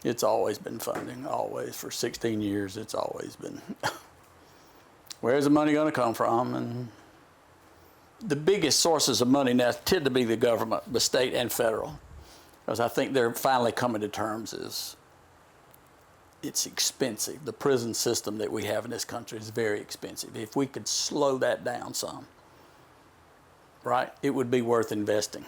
It's always been funding, always. For 16 years, it's always been. Where's the money going to come from? And the biggest sources of money now tend to be the government, the state and federal, because I think they're finally coming to terms is it's expensive. The prison system that we have in this country is very expensive. If we could slow that down some, right, it would be worth investing.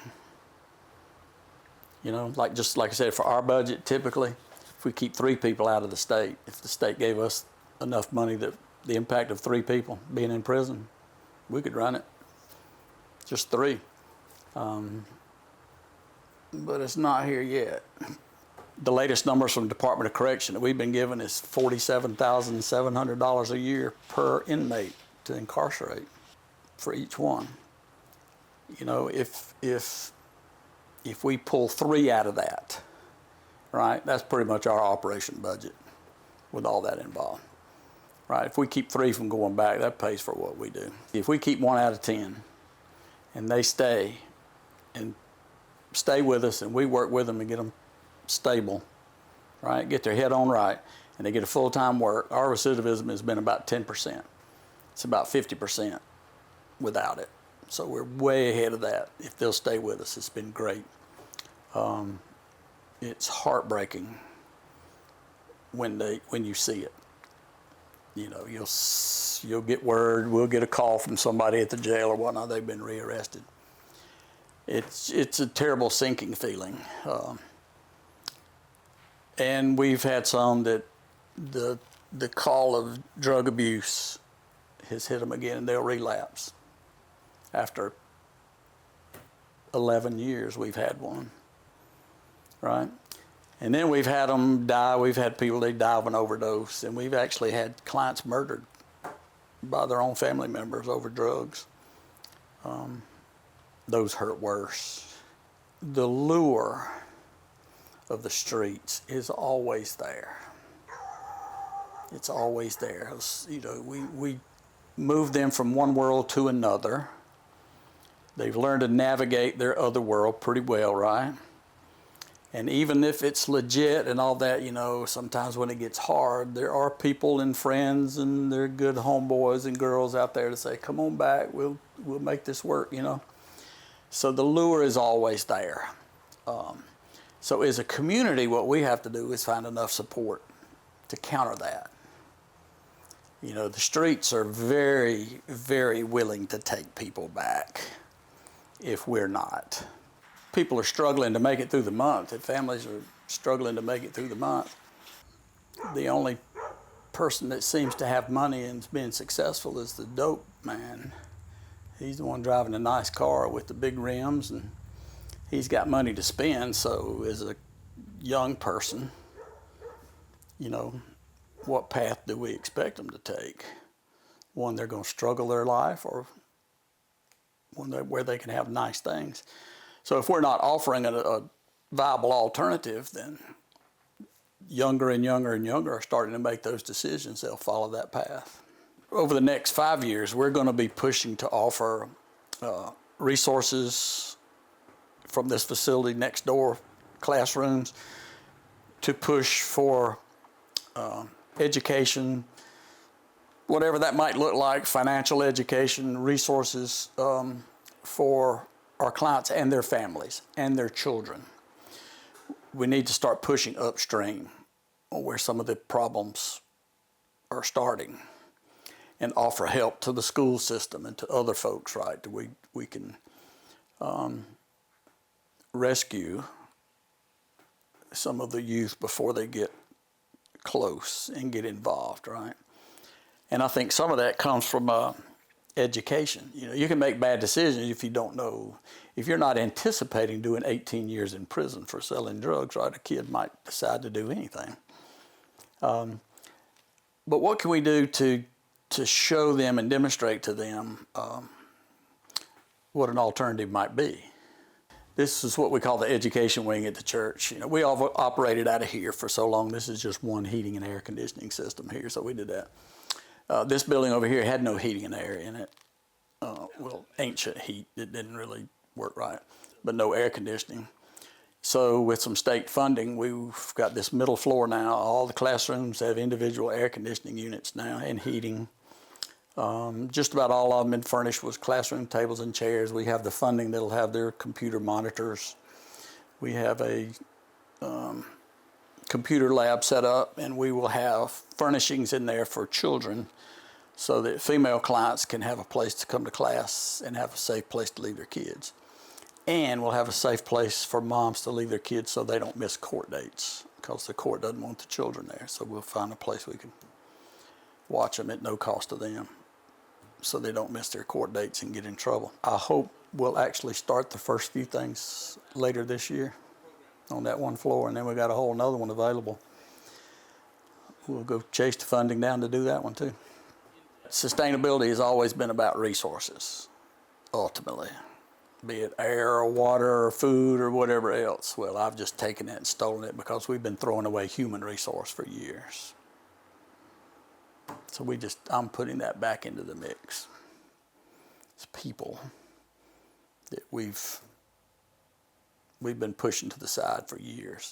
You know, just like I said, for our budget, typically, if we keep 3 people out of the state, if the state gave us enough money that the impact of 3 people being in prison, we could run it. Just 3. But it's not here yet. The latest numbers from the Department of Correction that we've been given is $47,700 a year per inmate to incarcerate for each one. You know, if we pull 3 out of that, right, that's pretty much our operation budget with all that involved. Right, if we keep 3 from going back, that pays for what we do. If we keep 1 out of 10 and they stay with us and we work with them and get them stable, right, get their head on right, and they get a full-time work, our recidivism has been about 10%. It's about 50% without it. So we're way ahead of that. If they'll stay with us, it's been great. It's heartbreaking when you see it. You know, you'll get word, we'll get a call from somebody at the jail or whatnot, they've been rearrested. It's a terrible sinking feeling. And we've had some that the call of drug abuse has hit them again and they'll relapse. After 11 years, we've had one, right? And then we've had them die. We've had people, they die of an overdose. And we've actually had clients murdered by their own family members over drugs. Those hurt worse. The lure of the streets is always there. It's always there. You know, we move them from one world to another. They've learned to navigate their other world pretty well, right? And even if it's legit and all that, you know, sometimes when it gets hard, there are people and friends and they're good homeboys and girls out there to say, come on back, we'll make this work, you know. So the lure is always there. So as a community, what we have to do is find enough support to counter that. You know, the streets are very, very willing to take people back if we're not. People are struggling to make it through the month. If families are struggling to make it through the month, the only person that seems to have money and is being successful is the dope man. He's the one driving a nice car with the big rims, and he's got money to spend. So as a young person, you know, what path do we expect them to take? One, they're going to struggle their life, or one where they can have nice things. So if we're not offering a viable alternative, then younger and younger and younger are starting to make those decisions. They'll follow that path. Over the next 5 years, we're going to be pushing to offer resources from this facility next door, classrooms, to push for education, whatever that might look like, financial education, resources for our clients and their families and their children. We need to start pushing upstream where some of the problems are starting and offer help to the school system and to other folks, right? We can rescue some of the youth before they get close and get involved, right? And I think some of that comes from education. You know, you can make bad decisions if you don't know. If you're not anticipating doing 18 years in prison for selling drugs, right, a kid might decide to do anything. But what can we do to show them and demonstrate to them what an alternative might be? This is what we call the education wing at the church. You know, we all operated out of here for so long. This is just one heating and air conditioning system here, so we did that. This building over here had no heating and air in it. Well, ancient heat, it didn't really work right, but no air conditioning. So with some state funding, we've got this middle floor now. All the classrooms have individual air conditioning units now and heating. Just about all of them been furnished with classroom tables and chairs. We have the funding that'll have their computer monitors. We have a computer lab set up, and we will have furnishings in there for children so that female clients can have a place to come to class and have a safe place to leave their kids. And we'll have a safe place for moms to leave their kids so they don't miss court dates, because the court doesn't want the children there. So we'll find a place we can watch them at no cost to them so they don't miss their court dates and get in trouble. I hope we'll actually start the first few things later this year on that one floor, and then we got a whole nother one available. We'll go chase the funding down to do that one too. Sustainability has always been about resources, ultimately, be it air or water or food or whatever else. Well, I've just taken it and stolen it because we've been throwing away human resource for years. So I'm putting that back into the mix. It's people that we've been pushing to the side for years.